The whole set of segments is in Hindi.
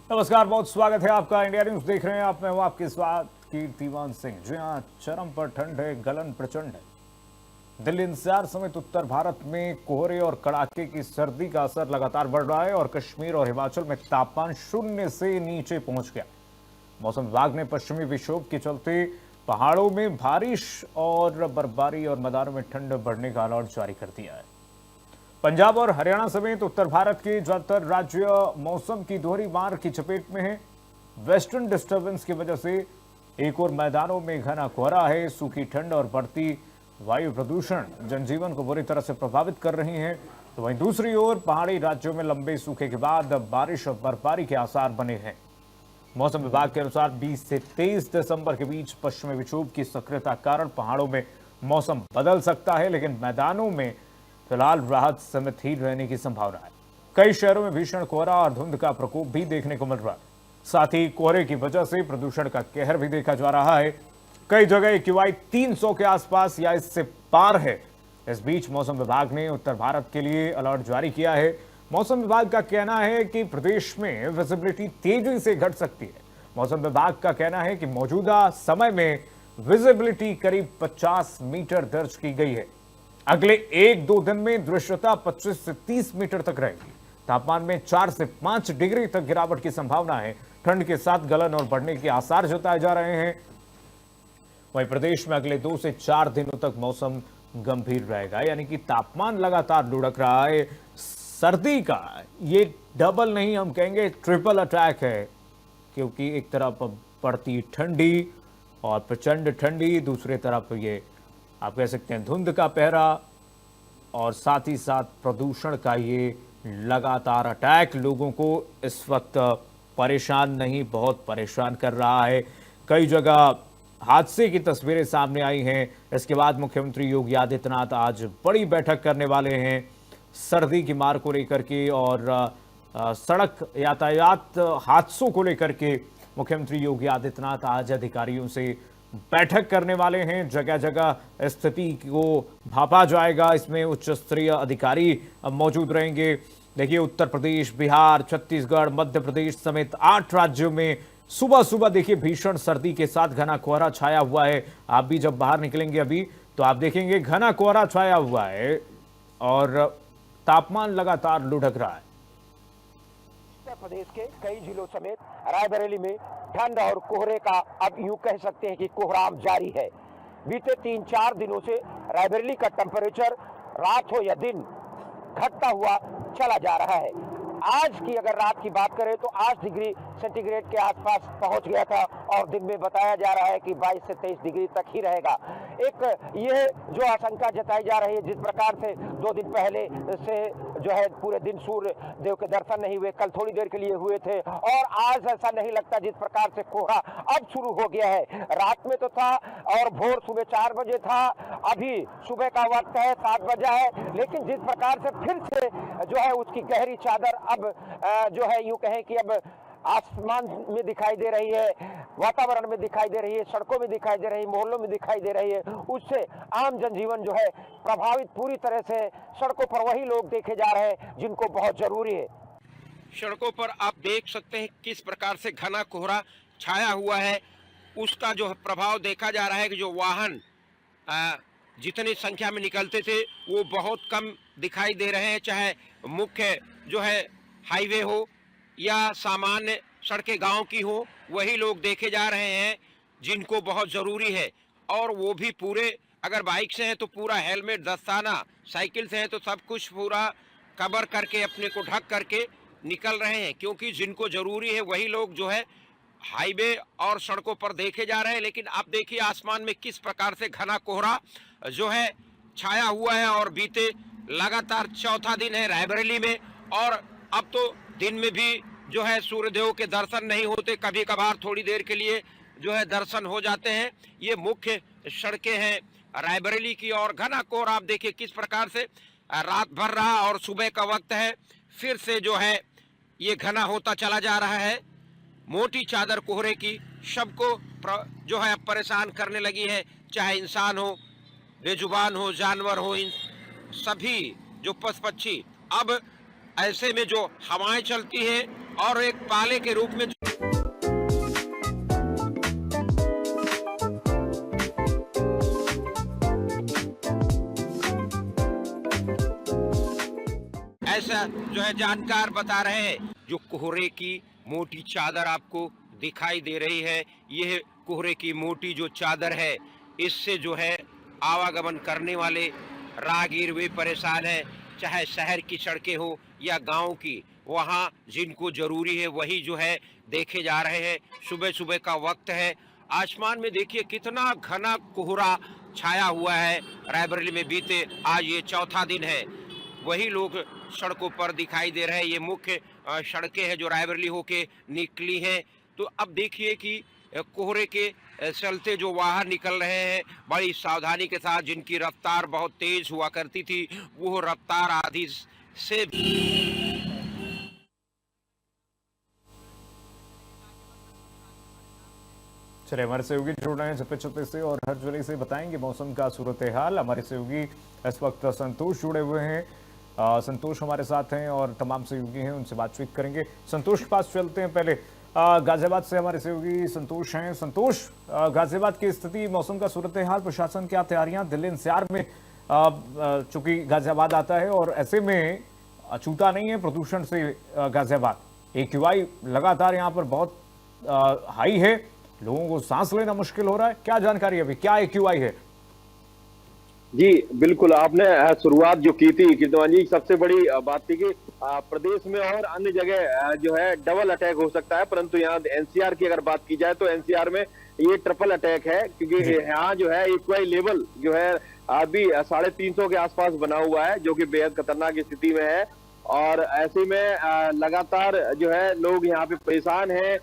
नमस्कार, बहुत स्वागत है आपका। इंडिया न्यूज देख रहे हैं आप। मैं हूं आपके साथ कीर्तिमान सिंह। जी हां, चरम पर ठंड है, गलन प्रचंड है। दिल्ली एनसीआर समेत उत्तर भारत में कोहरे और कड़ाके की सर्दी का असर लगातार बढ़ रहा है और कश्मीर और हिमाचल में तापमान शून्य से नीचे पहुंच गया। मौसम विभाग ने पश्चिमी विक्षोभ के चलते पहाड़ों में बारिश और बर्फबारी और मैदानों में ठंड बढ़ने का अलर्ट जारी कर दिया है। पंजाब और हरियाणा समेत उत्तर भारत के ज्यादातर राज्य मौसम की दोहरी मार की चपेट में हैं। वेस्टर्न डिस्टर्बेंस की वजह से एक और मैदानों में घना कोहरा है। सूखी ठंड और बढ़ती वायु प्रदूषण जनजीवन को बुरी तरह से प्रभावित कर रही हैं, तो वहीं दूसरी ओर पहाड़ी राज्यों में लंबे सूखे के बाद बारिश और बर्फबारी के आसार बने हैं। मौसम विभाग के अनुसार 20 से 23 दिसंबर के बीच पश्चिमी विक्षोभ की सक्रियता कारण पहाड़ों में मौसम बदल सकता है, लेकिन मैदानों में फिलहाल राहत समेत ही रहने की संभावना है। कई शहरों में भीषण कोहरा और धुंध का प्रकोप भी देखने को मिल रहा है। साथ ही कोहरे की वजह से प्रदूषण का कहर भी देखा जा रहा है। कई जगह AQI 300 के आसपास या इससे पार है। इस बीच मौसम विभाग ने उत्तर भारत के लिए अलर्ट जारी किया है। मौसम विभाग का कहना है कि प्रदेश में विजिबिलिटी तेजी से घट सकती है। मौसम विभाग का कहना है कि मौजूदा समय में विजिबिलिटी करीब 50 मीटर दर्ज की गई है। अगले 1-2 दिन में दृश्यता 25 से 30 मीटर तक रहेगी। तापमान में 4 से 5 डिग्री तक गिरावट की संभावना है। ठंड के साथ गलन और बढ़ने के आसार जताए जा रहे हैं। वहीं प्रदेश में अगले 2 से 4 दिनों तक मौसम गंभीर रहेगा, यानी कि तापमान लगातार लुढ़क रहा है। सर्दी का ये डबल नहीं, हम कहेंगे ट्रिपल अटैक है, क्योंकि एक तरफ बढ़ती ठंडी और प्रचंड ठंडी, दूसरी तरफ ये आप कह सकते हैं धुंध का पहरा और साथ ही साथ प्रदूषण का ये लगातार अटैक लोगों को इस वक्त परेशान नहीं, बहुत परेशान कर रहा है। कई जगह हादसे की तस्वीरें सामने आई हैं। इसके बाद मुख्यमंत्री योगी आदित्यनाथ आज बड़ी बैठक करने वाले हैं सर्दी की मार को लेकर के और सड़क यातायात हादसों को लेकर के। मुख्यमंत्री योगी आदित्यनाथ आज अधिकारियों से बैठक करने वाले हैं। जगह जगह स्थिति को भापा जाएगा। इसमें उच्च स्तरीय अधिकारी मौजूद रहेंगे। देखिए, उत्तर प्रदेश, बिहार, छत्तीसगढ़, मध्य प्रदेश समेत 8 राज्यों में सुबह सुबह देखिए भीषण सर्दी के साथ घना कोहरा छाया हुआ है। आप भी जब बाहर निकलेंगे अभी तो आप देखेंगे घना कोहरा छाया हुआ है और तापमान लगातार लुढ़क रहा है। उत्तर प्रदेश के कई जिलों समेत रायबरेली में ठंड और कोहरे का अब यूं कह सकते हैं कि कोहराम जारी है। बीते 3-4 दिनों से रायबरेली का टेम्परेचर रात हो या दिन घटता हुआ चला जा रहा है। आज की अगर रात की बात करें तो 8 डिग्री सेंटीग्रेड के आसपास पहुंच गया था और दिन में बताया जा रहा है कि 22 से 23 डिग्री तक ही रहेगा। एक ये जो आशंका जताई जा रही है, जिस प्रकार से 2 दिन पहले से जो है पूरे दिन सूर्य देव के दर्शन नहीं हुए, कल थोड़ी देर के लिए हुए थे और आज ऐसा नहीं लगता। जिस प्रकार से कोहरा अब शुरू हो गया है, रात में तो था और भोर सुबह 4 बजे था, अभी सुबह का वक्त है 7 बजा है, लेकिन जिस प्रकार से फिर से जो है उसकी गहरी चादर अब जो है यूं कहें कि अब आसमान में दिखाई दे रही है, वातावरण में दिखाई दे रही है, सड़कों में दिखाई दे रही है, मोहल्लों में दिखाई दे रही है। उससे आम जनजीवन जो है प्रभावित पूरी तरह से। सड़कों पर वही लोग देखे जा रहे हैं जिनको बहुत जरूरी है। सड़कों पर आप देख सकते हैं किस प्रकार से घना कोहरा छाया हुआ है। उसका जो प्रभाव देखा जा रहा है कि जो वाहन जितनी संख्या में निकलते थे वो बहुत कम दिखाई दे रहे हैं। चाहे मुख्य जो है हाईवे हो या सामान्य सड़कें गांव की हो, वही लोग देखे जा रहे हैं जिनको बहुत ज़रूरी है। और वो भी पूरे, अगर बाइक से हैं तो पूरा हेलमेट, दस्ताना, साइकिल से हैं तो सब कुछ पूरा कवर करके अपने को ढक करके निकल रहे हैं, क्योंकि जिनको ज़रूरी है वही लोग जो है हाईवे और सड़कों पर देखे जा रहे हैं। लेकिन आप देखिए आसमान में किस प्रकार से घना कोहरा जो है छाया हुआ है और बीते लगातार चौथा दिन है रायबरेली में। और अब तो दिन में भी जो है सूर्यदेव के दर्शन नहीं होते, कभी कभार थोड़ी देर के लिए जो है दर्शन हो जाते हैं। ये मुख्य सड़कें हैं रायबरेली की और घना कोहरा आप देखिए किस प्रकार से रात भर रहा और सुबह का वक्त है फिर से जो है ये घना होता चला जा रहा है। मोटी चादर कोहरे की सबको जो है परेशान करने लगी है, चाहे इंसान हो, बेजुबान हो, जानवर हो, इन सभी जो पशु पक्षी। अब ऐसे में जो हवाएं चलती हैं और एक पाले के रूप में ऐसा जो है जानकार बता रहे हैं। जो कोहरे की मोटी चादर आपको दिखाई दे रही है, यह कोहरे की मोटी जो चादर है, इससे जो है आवागमन करने वाले राहगीर वे परेशान हैं। चाहे शहर की सड़कें हो या गांव की, वहां जिनको जरूरी है वही जो है देखे जा रहे हैं। सुबह सुबह का वक्त है, आसमान में देखिए कितना घना कोहरा छाया हुआ है। रायबरेली में बीते आज ये चौथा दिन है, वही लोग सड़कों पर दिखाई दे रहे हैं। ये मुख्य सड़कें हैं जो रायबरेली होके निकली हैं। तो अब देखिए कि कोहरे के चलते जो वाहन निकल रहे हैं बड़ी सावधानी के साथ, जिनकी रफ्तार बहुत तेज हुआ करती थी वो रफ्तार आधी से चलिए, हमारे सहयोगी जुड़ रहे हैं छपे छपे से और हर जिले से बताएंगे मौसम का सूरत हाल। हमारे सहयोगी इस वक्त संतोष जुड़े हुए हैं। संतोष हमारे साथ हैं और तमाम सहयोगी हैं, उनसे बातचीत करेंगे। संतोष के पास चलते हैं। पहले गाजियाबाद से हमारे सहयोगी संतोष हैं। संतोष, गाजियाबाद की स्थिति, मौसम का सूरत हाल, प्रशासन क्या तैयारियां? दिल्ली एनसीआर में चूंकि गाजियाबाद आता है और ऐसे में छूटा नहीं है प्रदूषण से गाजियाबाद। AQI लगातार यहाँ पर बहुत हाई है, लोगों को सांस लेना मुश्किल हो रहा है। क्या जानकारी अभी, क्या AQI है? जी बिल्कुल, आपने शुरुआत जो की थी कीर्तिमान जी, सबसे बड़ी बात थी कि प्रदेश में और अन्य जगह जो है डबल अटैक हो सकता है, परंतु यहाँ एनसीआर की अगर बात की जाए तो एनसीआर में ये ट्रिपल अटैक है, क्योंकि यहाँ जो है AQI लेवल जो है अभी 350 के आसपास बना हुआ है, जो कि बेहद खतरनाक स्थिति में है। और ऐसे में लगातार जो है लोग यहाँ पे परेशान हैं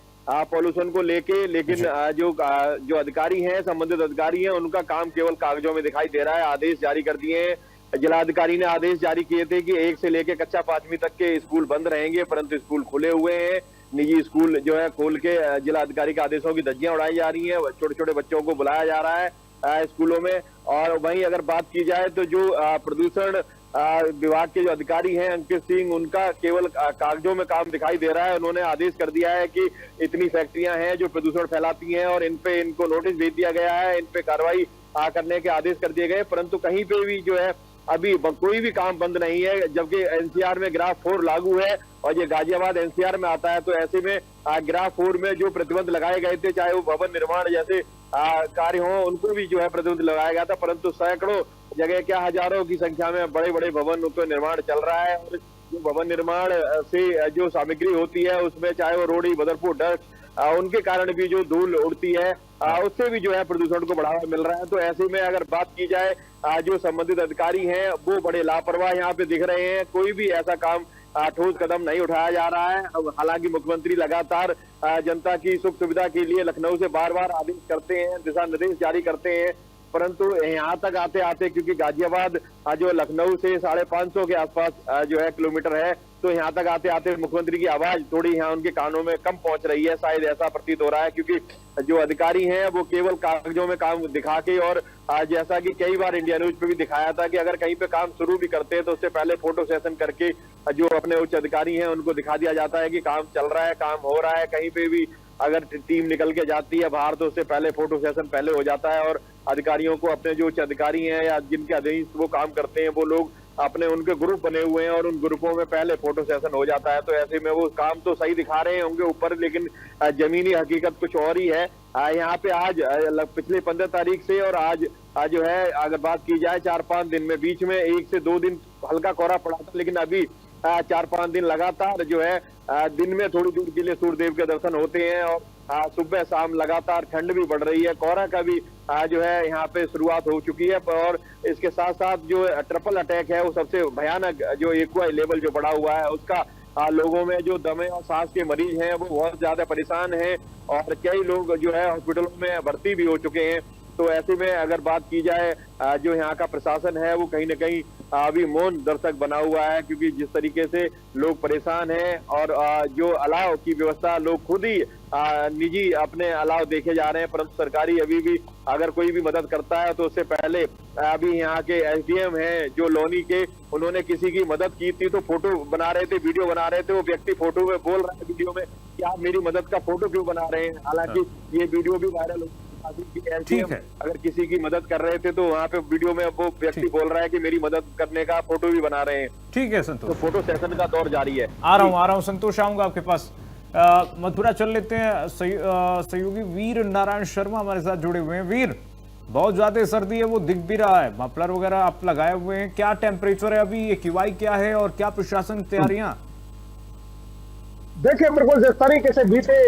पॉल्यूशन को लेके, लेकिन जो अधिकारी हैं, संबंधित अधिकारी हैं, उनका काम केवल कागजों में दिखाई दे रहा है। आदेश जारी कर दिए हैं, जिलाधिकारी ने आदेश जारी किए थे कि 1 से लेके कक्षा 5वीं तक के स्कूल बंद रहेंगे, परंतु स्कूल खुले हुए हैं। निजी स्कूल जो है खोल के जिलाधिकारी के आदेशों की धज्जियां उड़ाई जा रही हैं, छोटे छोटे बच्चों को बुलाया जा रहा है स्कूलों में। और वहीं अगर बात की जाए तो जो प्रदूषण विभाग के जो अधिकारी हैं अंकित सिंह, उनका केवल कागजों में काम दिखाई दे रहा है। उन्होंने आदेश कर दिया है कि इतनी फैक्ट्रियां हैं जो प्रदूषण फैलाती हैं और इनको नोटिस भेज दिया गया है, इन पे कार्रवाई करने के आदेश कर दिए गए, परंतु कहीं पे भी जो है अभी कोई भी काम बंद नहीं है। जबकि एनसीआर में ग्राफ 4 लागू है और ये गाजियाबाद एनसीआर में आता है, तो ऐसे में ग्राफ 4 में जो प्रतिबंध लगाए गए थे, चाहे वो भवन निर्माण जैसे कार्य हो, उनको भी जो है प्रतिबंध लगाया गया था, परंतु सैकड़ों जगह क्या हजारों की संख्या में बड़े बड़े भवन का निर्माण चल रहा है। और जो भवन निर्माण से जो सामग्री होती है उसमें चाहे वो रोड़ी, बदरपुर, डस्ट, उनके कारण भी जो धूल उड़ती है उससे भी जो है प्रदूषण को बढ़ावा मिल रहा है। तो ऐसे में अगर बात की जाए जो संबंधित अधिकारी हैं वो बड़े लापरवाह यहाँ पे दिख रहे हैं, कोई भी ऐसा काम ठोस कदम नहीं उठाया जा रहा है। हालांकि मुख्यमंत्री लगातार जनता की सुख सुविधा के लिए लखनऊ से बार बार आदेश करते हैं, दिशा निर्देश जारी करते हैं, परंतु यहाँ तक आते आते, क्योंकि गाजियाबाद जो लखनऊ से 550 के आसपास जो है किलोमीटर है, तो यहाँ तक आते आते मुख्यमंत्री की आवाज थोड़ी यहाँ उनके कानों में कम पहुंच रही है, शायद ऐसा प्रतीत हो रहा है। क्योंकि जो अधिकारी हैं वो केवल कागजों में काम दिखा के, और जैसा कि कई बार इंडिया न्यूज पे भी दिखाया था कि अगर कहीं पे काम शुरू भी करते हैं तो उससे पहले फोटो सेशन करके जो अपने उच्च अधिकारी हैं उनको दिखा दिया जाता है कि काम चल रहा है, काम हो रहा है। कहीं पे भी अगर टीम निकल के जाती है बाहर तो उससे पहले फोटो सेशन पहले हो जाता है, और अधिकारियों को, अपने जो उच्च अधिकारी हैं या जिनके अधीन वो काम करते हैं, वो लोग अपने उनके ग्रुप बने हुए हैं और उन ग्रुपों में पहले फोटो सेशन हो जाता है। तो ऐसे में वो काम तो सही दिखा रहे होंगे ऊपर, लेकिन जमीनी हकीकत कुछ और ही है। यहाँ पे आज पिछले 15 तारीख से और आज जो है अगर बात की जाए 4-5 दिन में, बीच में 1 से 2 दिन हल्का कोहरा पड़ा था, लेकिन अभी 4-5 दिन लगातार जो है दिन में थोड़ी दूर के लिए सूर्यदेव के दर्शन होते हैं और सुबह शाम लगातार ठंड भी बढ़ रही है। कोहरा का भी जो है यहाँ पे शुरुआत हो चुकी है, और इसके साथ साथ जो ट्रिपल अटैक है वो सबसे भयानक, जो AQI लेवल जो बढ़ा हुआ है उसका लोगों में जो दमे और सांस के मरीज हैं वो बहुत ज्यादा परेशान हैं और कई लोग जो है हॉस्पिटलों में भर्ती भी हो चुके हैं। तो ऐसे में अगर बात की जाए जो यहाँ का प्रशासन है वो कहीं ना कहीं अभी मौन दर्शक बना हुआ है, क्योंकि जिस तरीके से लोग परेशान हैं और जो अलाव की व्यवस्था लोग खुद ही निजी अपने अलाव देखे जा रहे हैं, परंतु सरकारी अभी भी अगर कोई भी मदद करता है तो उससे पहले अभी यहाँ के एसडीएम हैं जो लोनी के, उन्होंने किसी की मदद की थी तो फोटो बना रहे थे, वीडियो बना रहे थे, वो व्यक्ति फोटो में बोल रहा है वीडियो में कि आप मेरी मदद का फोटो क्यों बना रहे हैं। हालांकि ये वीडियो भी वायरल हो, ठीक है। अगर किसी की मदद कर रहे थे तो वहाँ पे वीडियो में वो व्यक्ति बोल रहा है कि मेरी मदद करने का फोटो भी बना रहे हैं। ठीक है संतोष, तो फोटो सेशन का दौर जारी है। आ रहा हूँ संतोष, आऊंगा आपके पास। मथुरा चल लेते हैं। सहयोगी वीर नारायण शर्मा हमारे साथ जुड़े हुए हैं। वीर, बहुत ज्यादा सर्दी है, वो दिख भी रहा है, मफलर वगैरह आप लगाए हुए हैं, क्या टेम्परेचर है अभी, ये QI क्या है और क्या प्रशासन तैयारियां? देखिए बिल्कुल जिस तरीके से बीते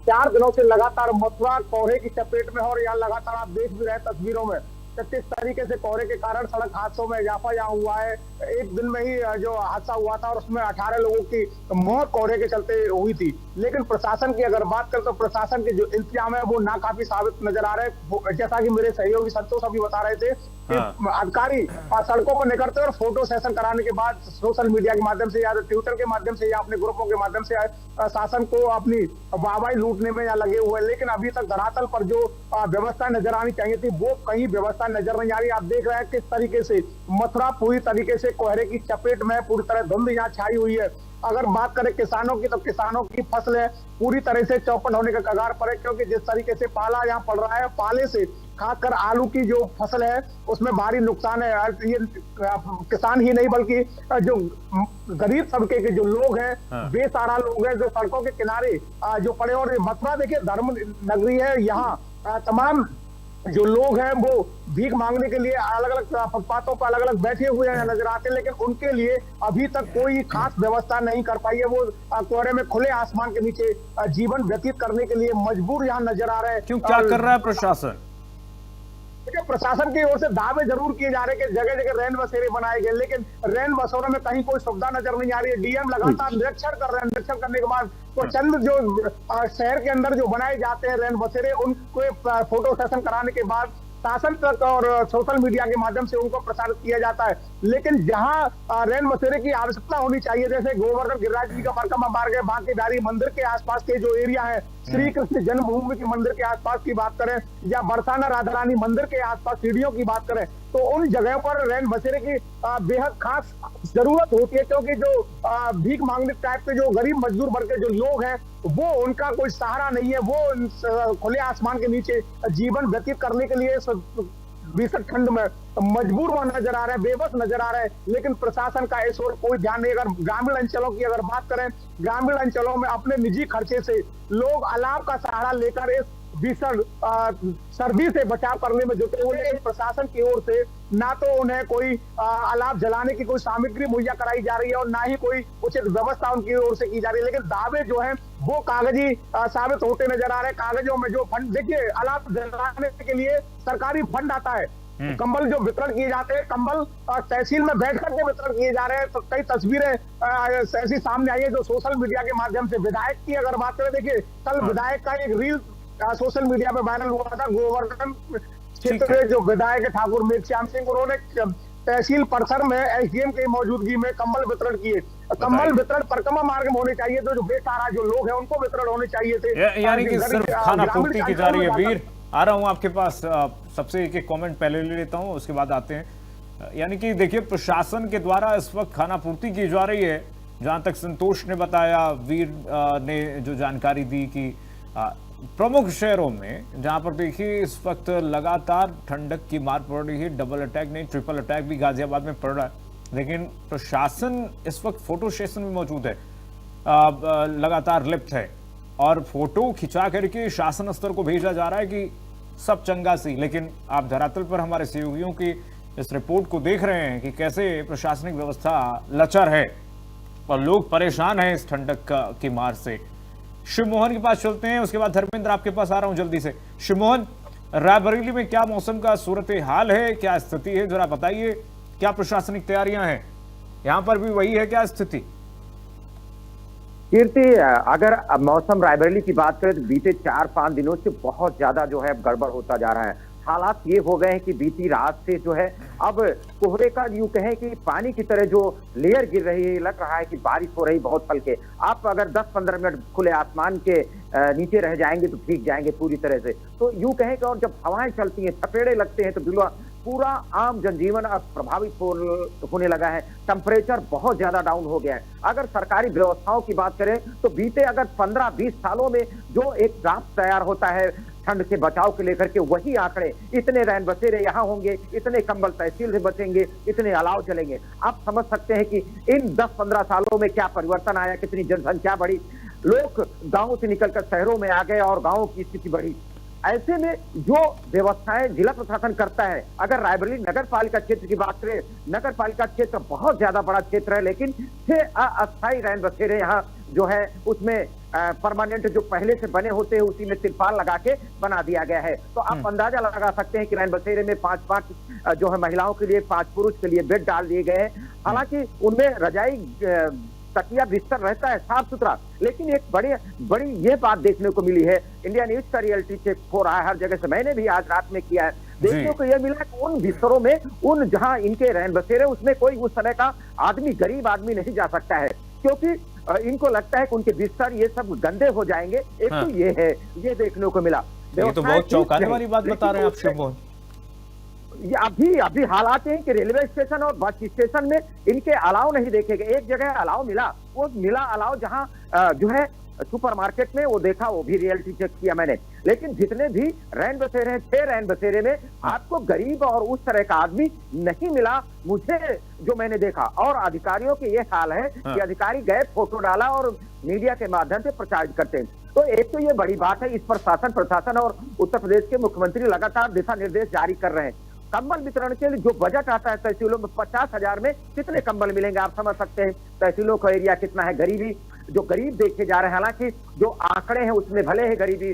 4 दिनों से लगातार मथुरा कोहरे की चपेट में, और यहाँ लगातार आप देख भी रहे हैं तस्वीरों में किस तरीके से कोहरे के कारण सड़क हादसों में इजाफा यहाँ हुआ है। एक दिन में ही जो हादसा हुआ था और उसमें 18 लोगों की मौत कोहरे के चलते हुई थी। लेकिन प्रशासन की अगर बात करें तो प्रशासन के जो इंतजाम है वो नाकाफी साबित नजर आ रहे हैं। जैसा कि मेरे सहयोगी संतोष अभी बता रहे थे कि अधिकारी सड़कों पर निकलते और फोटो सेशन कराने के बाद सोशल मीडिया के माध्यम से या ट्विटर के माध्यम से या अपने ग्रुपों के माध्यम से शासन को अपनी वाहवाही लूटने में या लगे हुए हैं। लेकिन अभी तक धरातल पर जो व्यवस्था नजर आनी चाहिए थी वो कहीं व्यवस्था नजर नहीं आ रही। आप देख रहे हैं किस तरीके से मथुरा पूरी तरीके से कोहरे की चपेट में, पूरी तरह धुंध यहाँ छाई हुई है। अगर बात करें किसानों की तो किसानों की फसलें पूरी तरह से चौपट होने के कगार पर है, क्योंकि जिस तरीके से पाला यहाँ पड़ रहा है, पाले से खासकर आलू की जो फसल है उसमें भारी नुकसान है। ये किसान ही नहीं बल्कि जो गरीब तबके के जो लोग हैं, बेसहारा लोग हैं जो सड़कों के किनारे जो पड़े। और मथुरा देखिए धर्म नगरी है, यहाँ तमाम जो लोग हैं वो भीख मांगने के लिए अलग अलग फुटपाथों पर अलग अलग बैठे हुए हैं नजर आते हैं, लेकिन उनके लिए अभी तक कोई खास व्यवस्था नहीं कर पाई है। वो कोहरे में खुले आसमान के नीचे जीवन व्यतीत करने के लिए मजबूर यहाँ नजर आ रहे हैं। क्यों, क्या कर रहा है प्रशासन? देखिए प्रशासन की ओर से दावे जरूर किए जा रहे हैं कि जगह जगह रैन बसेरे बनाए गए, लेकिन रैन बसेरों में कहीं कोई सुविधा नजर नहीं आ रही है। डीएम लगातार निरीक्षण कर रहे हैं, निरीक्षण करने के बाद तो चंद जो शहर के अंदर जो बनाए जाते हैं रैन बसेरे, उनको फोटो सेशन कराने के बाद शासन तक और सोशल मीडिया के माध्यम से उनको प्रसारित किया जाता है। लेकिन जहां रैन बसेरे की आवश्यकता होनी चाहिए, जैसे गोवर्धन गिरिराज जी का परिक्रमा मार्ग है, बांके बिहारी मंदिर के आसपास के जो एरिया है, श्री कृष्ण जन्मभूमि के मंदिर के आसपास की बात करें या बरसाना राधा रानी मंदिर के आसपास सीढ़ियों की बात करें, तो उन जगहों पर रैन बसेरे की बेहद खास जरूरत होती है, क्योंकि जो भीख मांगने टाइप के जो गरीब मजदूर वर्ग के जो लोग हैं वो उनका कोई सहारा नहीं है। वो खुले आसमान के नीचे जीवन व्यतीत करने के लिए भीषण ठंड में मजबूर वह नजर आ रहे हैं, बेबस नजर आ रहे हैं। लेकिन प्रशासन का इस ओर कोई ध्यान नहीं। अगर ग्रामीण अंचलों की अगर बात करें, ग्रामीण अंचलों में अपने निजी खर्चे से लोग अलाव का सहारा लेकर इस भीषण सर्दी से बचाव करने में जुटे हुए, लेकिन प्रशासन की ओर से ना तो उन्हें कोई अलाव जलाने की कोई सामग्री मुहैया कराई जा रही है और ना ही कोई उचित व्यवस्था उनकी ओर से की जा रही है। लेकिन दावे जो है वो कागजी साबित होते नजर आ रहे हैं। कागजों में जो फंड, देखिए अलाव जलाने के लिए सरकारी फंड आता है, कंबल जो वितरण किए जाते हैं, कंबल तहसील में बैठ करके वितरण किए जा रहे हैं। तो कई तस्वीरें ऐसी सामने आई है जो सोशल मीडिया के माध्यम से। विधायक की अगर बात करें, देखिए कल विधायक का एक रील सोशल मीडिया पे वायरल हुआ था। गोवर्धन क्षेत्र के जो विधायक ठाकुर मेघश्याम सिंह, उन्होंने तहसील परिसर में एसडीएम की मौजूदगी में कंबल वितरण किए। कंबल वितरण परिक्रमा मार्ग में होने चाहिए, तो जो बेसहारा जो लोग हैं उनको वितरण होने चाहिए थे, यानी कि सिर्फ खाना पूर्ति की जा रही है। वीर, आ रहा हूं आपके पास, सबसे एक कमेंट पहले ले लेता हूं, उसके बाद आते हैं। यानी कि देखिए प्रशासन के द्वारा इस वक्त खाना पूर्ति की जा रही है। जहां तक संतोष ने बताया, वीर ने जो जानकारी दी कि प्रमुख शहरों में जहां पर देखिए इस वक्त लगातार ठंडक की मार पड़ रही है, डबल अटैक नहीं ट्रिपल अटैक भी गाजियाबाद में पड़ रहा है, लेकिन प्रशासन इस वक्त फोटो सेशन में मौजूद है, लगातार लिप्त है और फोटो खिंचा करके शासन स्तर को भेजा जा रहा है कि सब चंगा सी। लेकिन आप धरातल पर हमारे सहयोगियों की इस रिपोर्ट को देख रहे हैं कि कैसे प्रशासनिक व्यवस्था लचर है और लोग परेशान हैं इस ठंडक की मार से। शिव मोहन के पास चलते हैं, उसके बाद धर्मेंद्र आपके पास आ रहा हूं जल्दी से। शिव मोहन, रायबरेली में क्या मौसम का सूरत हाल है, क्या स्थिति है, जरा बताइए, क्या प्रशासनिक तैयारियां हैं? यहां पर भी वही है क्या स्थिति? कीर्ति, अगर मौसम रायबरेली की बात करें तो बीते 4-5 दिनों से बहुत ज्यादा जो है गड़बड़ होता जा रहा है। हालात ये हो गए हैं कि बीती रात से जो है अब कोहरे का यूं कहें कि पानी की तरह जो लेयर गिर रही है, लग रहा है कि बारिश हो रही बहुत हल्के। आप अगर 10-15 मिनट खुले आसमान के नीचे रह जाएंगे तो भीग जाएंगे पूरी तरह से। तो यूं कहें कि और जब हवाएं चलती हैं, थपेड़े लगते हैं, तो पूरा आम जनजीवन अब प्रभावित होने लगा है। टेम्परेचर बहुत ज्यादा डाउन हो गया है। अगर सरकारी व्यवस्थाओं की बात करें तो बीते अगर 15-20 सालों में जो एक ग्राफ तैयार होता है ठंड से बचाव के लेकर के, वही आंकड़े, इतने रैन बसेरे यहाँ होंगे, इतने कंबल तहसील से बचेंगे, इतने अलाव चलेंगे। आप समझ सकते हैं कि इन 10-15 सालों में क्या परिवर्तन आया, कितनी जनसंख्या बढ़ी, लोग गांवों से निकलकर शहरों में आ गए और गांवों की स्थिति बढ़ी। ऐसे में जो व्यवस्थाएं जिला प्रशासन करता है, अगर रायबरेली नगर पालिका क्षेत्र की बात करें, नगर पालिका क्षेत्र बहुत ज्यादा बड़ा क्षेत्र है, लेकिन 6 अस्थायी रैन बसेरे यहाँ जो है उसमें परमानेंट जो पहले से बने होते हैं उसी में तिरपाल लगा के बना दिया गया है। तो आप अंदाजा लगा सकते हैं कि रैन बसेरे में 5-5 जो है महिलाओं के लिए, 5 पुरुष के लिए बेड डाल दिए गए हैं। हालांकि उनमें रजाई, तकिया, बिस्तर रहता है साफ सुथरा, लेकिन एक बड़ी ये बात देखने को मिली है। इंडिया न्यूज का रियलिटी चेक हो रहा है हर जगह से, मैंने भी आज रात में किया है। देखने को यह मिला कि उन बिस्तरों में, उन जहां इनके रैन बसेरे, उसमें कोई उस तरह का आदमी, गरीब आदमी नहीं जा सकता है, क्योंकि इनको लगता है कि उनके बिस्तर ये सब गंदे हो जाएंगे। एक तो ये है, ये देखने को मिला। ये तो बहुत चौंकाने वाली बात बता रहे हैं आप शुभमोहन। ये अभी हालात हैं कि रेलवे स्टेशन और बस स्टेशन में इनके अलाव नहीं देखे गए। एक जगह अलाव मिला, वो मिला अलाव जहां जो है सुपरमार्केट में, वो देखा, वो भी रियलिटी चेक किया मैंने। लेकिन जितने भी रैन बसेरे हैं, 6 रैन बसेरे में आपको गरीब और उस तरह का आदमी नहीं मिला, मुझे जो मैंने देखा। और अधिकारियों के ये हाल है कि अधिकारी गए, फोटो डाला और मीडिया के माध्यम से प्रचारित करते हैं। तो एक तो ये बड़ी बात है, इस पर शासन प्रशासन और उत्तर प्रदेश के मुख्यमंत्री लगातार दिशा निर्देश जारी कर रहे हैं। कंबल वितरण के लिए जो बजट आता है तहसीलों में, 50,000 में कितने कंबल मिलेंगे आप समझ सकते हैं। तहसीलों का एरिया कितना है, गरीबी, जो गरीब देखे जा रहे हैं, हालांकि जो आंकड़े हैं उसमें भले ही गरीबी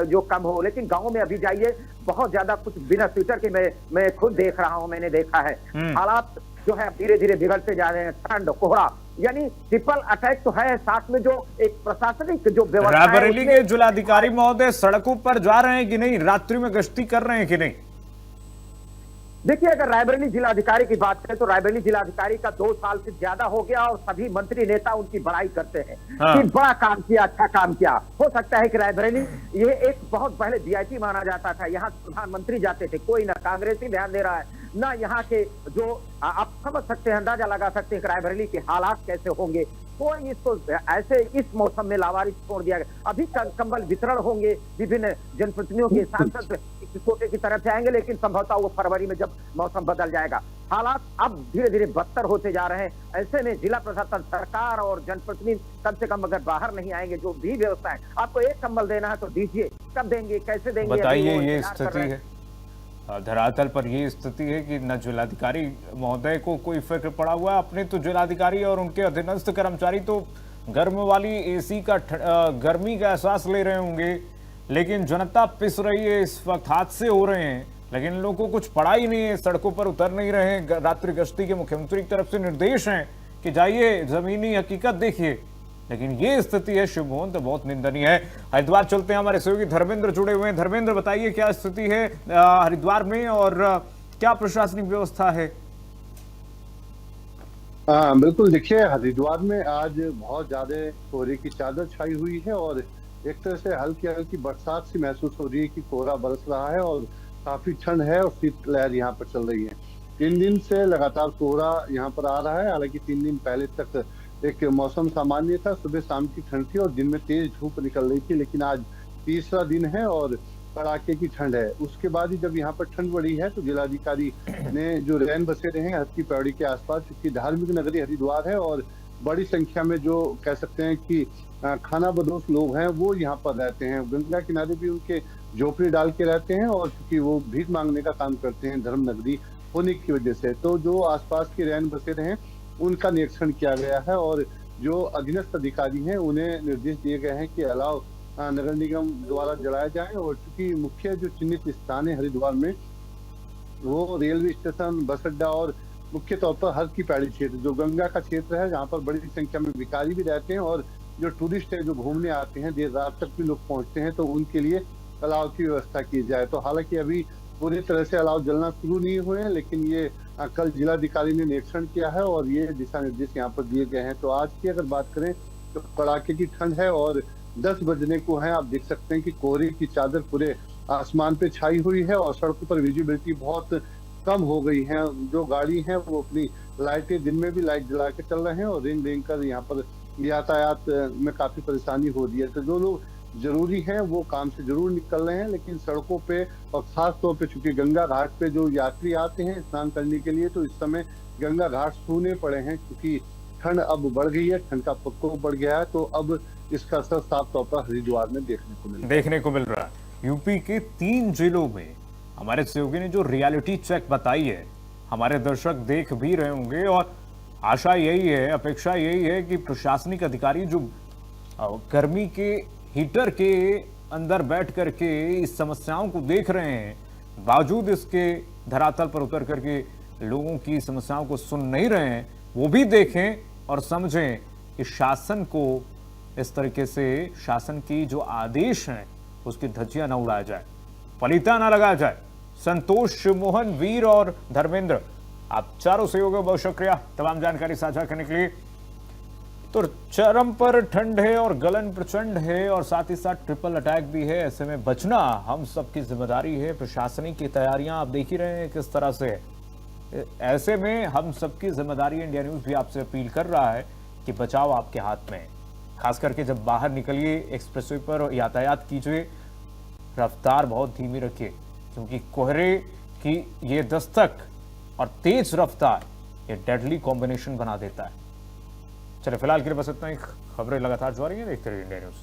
जो कम हो, लेकिन गांव में अभी जाइए, बहुत ज्यादा कुछ बिना स्वेटर के मैं खुद देख रहा हूं, मैंने देखा है। हालात जो है धीरे धीरे बिगड़ते जा रहे हैं। ठंड, कोहरा, यानी ट्रिपल अटैक तो है, साथ में जो एक प्रशासनिक जो व्यवस्था। रायबरेली के जिलाधिकारी महोदय सड़कों पर जा रहे हैं कि नहीं, रात्रि में गश्ती कर रहे हैं कि नहीं? देखिए, अगर रायबरेली जिलाधिकारी की बात करें तो रायबरेली जिलाधिकारी का 2 साल से ज्यादा हो गया और सभी मंत्री नेता उनकी बड़ाई करते हैं कि बड़ा काम किया, अच्छा काम किया। हो सकता है कि रायबरेली ये एक बहुत पहले वीआईपी माना जाता था, यहाँ प्रधानमंत्री जाते थे, कोई ना कांग्रेसी ध्यान दे रहा है ना यहाँ के जो, आप समझ सकते हैं, अंदाजा लगा सकते हैं कि रायबरेली के हालात कैसे होंगे। कोई इसको ऐसे इस मौसम में लावारिस छोड़ दिया गया। अभी कंबल वितरण होंगे, विभिन्न जनप्रतिनिधियों के सांसद कोटे की तरफ से आएंगे, लेकिन संभवतः वो फरवरी में जब मौसम बदल जाएगा। हालात अब धीरे धीरे बदतर होते जा रहे हैं। ऐसे में जिला प्रशासन, सरकार और जनप्रतिनिधि कम से कम अगर बाहर नहीं आएंगे, जो भी व्यवस्था है, आपको एक कंबल देना है तो दीजिए, कब देंगे, कैसे देंगे, बताइए। ये स्थिति है धरातल पर, ये स्थिति है कि न जिलाधिकारी महोदय को कोई फिक्र पड़ा हुआ है। अपने तो जिलाधिकारी और उनके अधीनस्थ कर्मचारी तो गर्म वाली एसी का गर्मी का एहसास ले रहे होंगे, लेकिन जनता पिस रही है। इस वक्त हादसे हो रहे हैं, लेकिन लोगों को कुछ पड़ा ही नहीं है, सड़कों पर उतर नहीं रहे हैं। रात्रि गश्ती के मुख्यमंत्री की तरफ से निर्देश हैं कि जाइए, जमीनी हकीकत देखिए, लेकिन ये स्थिति है शुभमोहन, तो बहुत निंदनीय है। हरिद्वार चलते हैं, हमारे सहयोगी धर्मेंद्र जुड़े हुए हैं। धर्मेंद्र, बताइए क्या स्थिति है हरिद्वार में और क्या प्रशासनिक व्यवस्था है? बिल्कुल, देखिए, हरिद्वार में आज बहुत ज्यादा कोहरे की चादर छाई हुई है और एक तरह से हल्की हल्की बरसात सी महसूस हो रही है कि कोहरा बरस रहा है और काफी ठंड है और शीतलहर यहाँ पर चल रही है। 3 दिन से लगातार कोहरा यहाँ पर आ रहा है। हालांकि 3 दिन पहले तक एक मौसम सामान्य था, सुबह शाम की ठंड थी और दिन में तेज धूप निकल रही थी, लेकिन आज तीसरा दिन है और कड़ाके की ठंड है। उसके बाद ही जब यहाँ पर ठंड बढ़ी है तो जिलाधिकारी ने जो रैन बसेरे हैं हरकी पैड़ी के आसपास, क्योंकि धार्मिक नगरी हरिद्वार है और बड़ी संख्या में जो कह सकते हैं कि खाना बदोश लोग हैं वो यहाँ पर रहते हैं। गंगा किनारे भी उनके झोपड़ी डाल के रहते हैं और क्योंकि वो भीख मांगने का काम करते हैं धर्म नगरी होने की वजह से, तो जो आसपास के रैन बसेरे हैं उनका निरीक्षण किया गया है और जो अधीनस्थ अधिकारी हैं उन्हें निर्देश दिए गए हैं कि अलाव नगर निगम द्वारा जलाए जाए। और चूंकि मुख्य जो चिन्हित स्थान है हरिद्वार में वो रेलवे स्टेशन, बस अड्डा और मुख्य तौर पर हरकी पैड़ी क्षेत्र जो गंगा का क्षेत्र है, जहाँ पर बड़ी संख्या में भिखारी भी रहते हैं और जो टूरिस्ट है जो घूमने आते हैं, देर रात तक भी लोग पहुंचते हैं, तो उनके लिए अलाव की व्यवस्था की जाए। तो हालांकि अभी पूरी तरह से अलाव जलना शुरू नहीं हुए हैं, लेकिन ये कल जिलाधिकारी ने निरीक्षण किया है और ये दिशा निर्देश यहाँ पर दिए गए हैं। तो आज की अगर बात करें तो कड़ाके की ठंड है और 10 बजने को है। आप देख सकते हैं कि कोहरे की चादर पूरे आसमान पे छाई हुई है और सड़कों पर विजिबिलिटी बहुत कम हो गई है। जो गाड़ी है वो अपनी लाइटें दिन में भी लाइट जला के चल रहे हैं और रिंग रिंग कर यहाँ पर यातायात में काफी परेशानी हो रही है। तो जो लोग जरूरी है वो काम से जरूर निकल रहे हैं, लेकिन सड़कों पे और खास तौर पे चूंकि गंगा घाट पे जो यात्री आते हैं स्नान करने के लिए, तो इस समय गंगा घाट सूने पड़े हैं क्योंकि ठंड अब बढ़ गई है, ठंड का प्रकोप बढ़ गया है। तो अब इसका असर साफ तौर पर हरिद्वार में देखने को मिल रहा है। यूपी के 3 जिलों में हमारे सहयोगी ने जो रियलिटी चेक बताई है, हमारे दर्शक देख भी रहे होंगे और आशा यही है, अपेक्षा यही है कि प्रशासनिक अधिकारी जो गर्मी के हीटर के अंदर बैठ करके इस समस्याओं को देख रहे हैं, बावजूद इसके धरातल पर उतर करके लोगों की समस्याओं को सुन नहीं रहे हैं, वो भी देखें और समझें कि शासन को इस तरीके से शासन की जो आदेश हैं उसकी धज्जियां न उड़ाया जाए, पलीता ना लगाया जाए। संतोष, मोहन, वीर और धर्मेंद्र, आप चारों सहयोगियों का बहुत शुक्रिया तमाम जानकारी साझा करने के लिए। तो चरम पर ठंड है और गलन प्रचंड है और साथ ही साथ ट्रिपल अटैक भी है। ऐसे में बचना हम सबकी जिम्मेदारी है। प्रशासनिक की तैयारियां आप देख ही रहे हैं किस तरह से। ऐसे में हम सबकी जिम्मेदारी, इंडिया न्यूज भी आपसे अपील कर रहा है कि बचाव आपके हाथ में है। खास करके जब बाहर निकलिए, एक्सप्रेसवे पर यातायात कीजिए, रफ्तार बहुत धीमी रखिए क्योंकि कोहरे की ये दस्तक और तेज रफ्तार ये डेडली कॉम्बिनेशन बना देता है। चलिए फिलहाल के लिए बस इतना ही। खबरें लगातार जारी हैं, देखते रहिए इंडिया न्यूज।